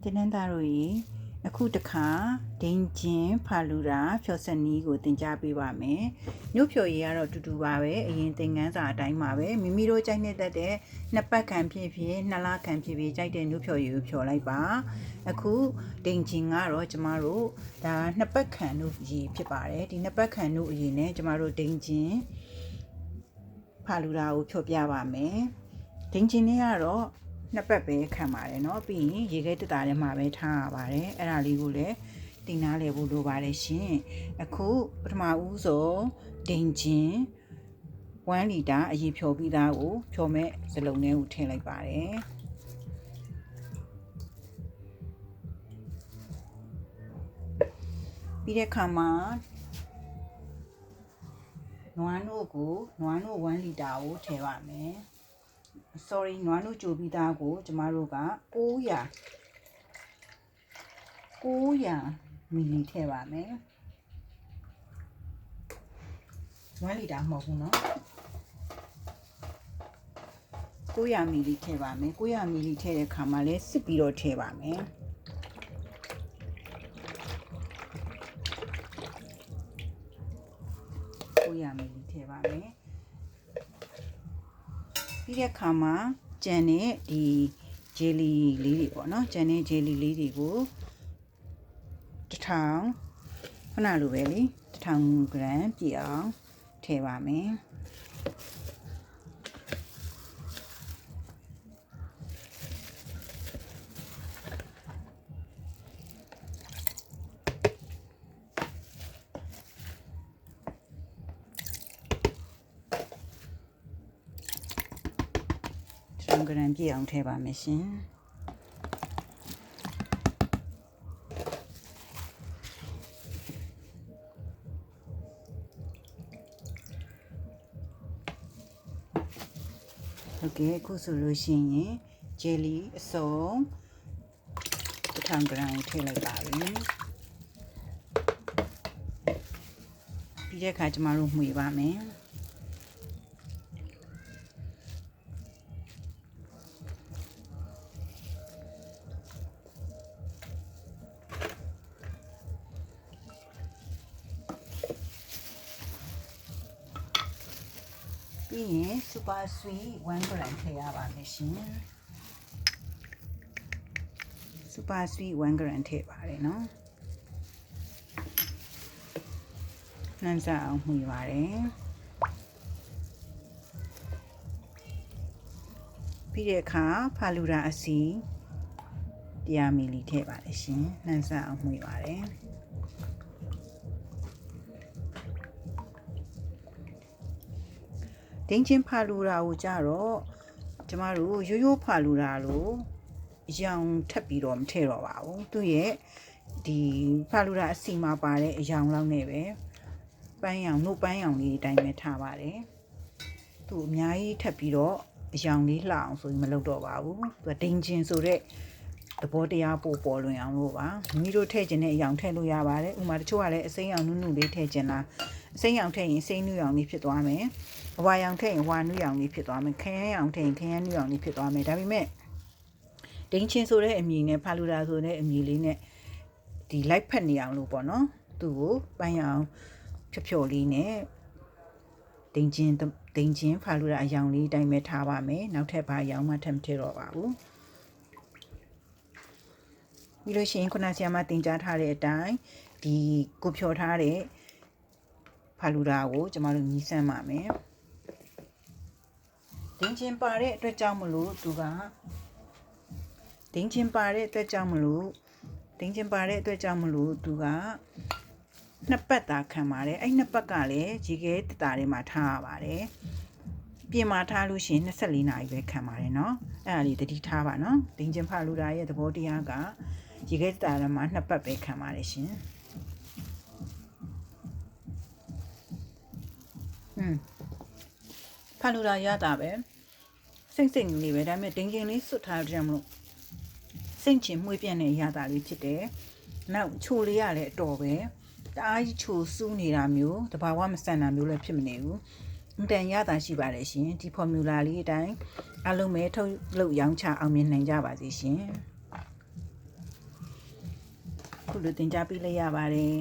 တင်းနှန်းသားတို့ရေအခုတခါဒိန်ချင်းဖာလူရာဖြောဆက်နီးကိုတင်ကြားပေးပါမယ်။ညို့ဖြော်ရည်ကတော့တူတူပါပဲအရင်သင်ခန်းစာအတိုင်းပါပဲမိမိတို့ကြိုက်နေတတ်တဲ့နှစ်ပတ်ခံဖြစ်ဖြစ်နှစ်လခံဖြစ်ဖြစ်ကြိုက်တဲ့ညို့ဖြော်ရည်ကိုဖြော်လိုက်ပါ။အခုဒိန်ချင်းကတော့ကျမတို့ဒါနှစ်ပတ်ခံတို့ရည်ဖြစ်ပါတယ်။ဒီနှစ်ပတ်ခံတို့အရင်နဲ့ကျမတို့ဒိန်ချင်းဖာလူရာကိုဖြော်ပြပါမယ်။ဒိန်ချင်းနဲ့ကတော့နှစ်ပတ်ပဲခံပါတယ်เนาะပြီးရင်ရေခဲတက်တာထဲမှာပဲထားရပါတယ်အဲ့ဒါလေးကိုလည်းတင်နာလေဖို့လိုပါတယ်ရှင်အခုပထမဦးဆုံးဒိန်ချင်း1လီတာအရေဖြော်ပြီးသားကိုဖြော်မဲ့စလုံးထဲကိုထည့်လိုက်ပါတယ်ပြီးတဲ့အခါမှာနွားနို့1လီတာကိုထည့်ပါမယ် sorry နွားနို့ကြိုပြီးသားကိုကျမတို့က900မီလီထည့်ပါမယ်1လီတာမဟုတ်ဘူးเนาะ900မီလီထည့်ပါမယ်900မီလီထည့်တဲ့အခါမှာလည်းစစ်ပြီးတော့ထည့်ပါမယ်900မီလီထည့်ပါမယ်ပြီးတဲ့အခါမှာကြံတဲ့ဒီဂျယ်လီလေးတွေပေါ့နော်ကြံတဲ့ဂျယ်လီလေးတွေကို1000ခဏလိုပဲလေ1000 gram ပြည့်အောင်ထည့်ပါမယ်1000 gram ပြည့်အောင်ထည့်ပါမယ်ရှင်ဟုတ်ကဲ့အခုဆိုလို့ရှိရင်ဂျယ်လီအစုံ1000 gram ကိုထည့်လိုက်ပါပြီပြီးတဲ့အခါကျမတို့မှွေပါမယ်ပြီးရင် super sweet 1 gram ထည့်ရပါမယ်ရှင် super sweet 1 gram ထည့်ပါတယ်เนาะနှမ်းစားအောင်မှီပါတယ်ပြီးတဲ့အခါဖာလူရာအစီ100မီလီထည့်ပါတယ်ရှင်နှမ်းစားအောင်မှီပါတယ်ဒိန်ချင်းဖာလူရာကိုကြတော့ကျမတို့ရိုးရိုးဖာလူရာလို့အရောင်ထပ်ပြီးတော့မထည့်တော့ပါဘူးသူရဲ့ဒီဖာလူရာအစီမှာပါတဲ့အရောင်လောက်နဲ့ပဲပန်းရောင်နှုတ်ပန်းရောင်လေးအတိုင်းပဲထားပါတယ်သူအများကြီးထပ်ပြီးတော့အရောင်လေးလှအောင်ဆိုရင်မလုပ်တော့ပါဘူးသူဒိန်ချင်းဆိုတဲ့သဘောတရားပို့ပေါ်လွင်အောင်လို့ပါမိတို့ထည့်ခြင်းတဲ့အရောင်ထည့်လို့ရပါတယ်ဥမာတချို့ကလည်းအစိမ်းရောင်နုနုလေးထည့်ခြင်းလားအစိမ်းရောင်ထည့်ရင်စိမ်းနုရောင်လေးဖြစ်သွားမယ်အဝါရောင်ထည့်ရင်ဝါနုရောင်လေးဖြစ်သွားမယ်ခရမ်းရောင်ထည့်ရင်ခရမ်းနုရောင်လေးဖြစ်သွားမယ်ဒါပေမဲ့ဒိန်ချင်းဆိုတဲ့အမည်နဲ့ဖာလူရာဆိုတဲ့အမည်လေးနဲ့ဒီလိုက်ဖက်နေအောင်လို့ပေါ့နော်သူ့ကိုပန်းရောင်ဖြော်လေးနဲ့ဒိန်ချင်းဖာလူရာအရောင်လေးအတိုင်းပဲထားပါမယ်နောက်ထပ်ဘာရောင်မှထပ်မထည့်တော့ပါဘူးပြီးလို့ရှိရင်ခုနဆရာမတင်ကြားထားတဲ့အတိုင်းဒီကိုဖြော်ထားတဲ့ဖာလူရာကိုကျမတို့မြည်ဆန်းပါမယ်ဒိန်ချင်းပါတဲ့အတွက်ကြောင့်မလို့သူကဒိန်ချင်းပါတဲ့အတွက်ကြောင့်မလို့သူကနှစ်ပတ်သာခံပါတယ်အဲ့နှစ်ပတ်ကလည်းရေခဲတတာထဲမှာထားရပါတယ်ပြင်မာထားလို့ရှိရင်24နာရီပဲခံပါတယ်เนาะအဲ့ဒါလေးတတိထားပါเนาะဒိန်ချင်းဖာလူရာရဲ့သဘောတရားကရေခဲတတာထဲမှာနှစ်ပတ်ပဲခံပါတယ်ရှင်ဖာလူရာရတာပဲစိတ်လေးပဲဒါပေမဲ့ဒိန်ချင်းလေးစွတ်ထားကြမလို့စိတ်ချင်မှွေးပြန့်နေရတာလေးဖြစ်တယ်နောက်ချိုလေးရလည်းအတော်ပဲတအားကြီးချိုစူးနေတာမျိုးတဘာဝမဆန်တာမျိုးလည်းဖြစ်မနေဘူးအတန်ရတာရှိပါတယ်ရှင်ဒီ formula လေးအတိုင်းအလုံးမဲထုတ်လုပ်ရောင်းချအောင်မြင်နိုင်ကြပါစေရှင် ခုလိုတင် जा ပေးလိုက်ရပါတယ်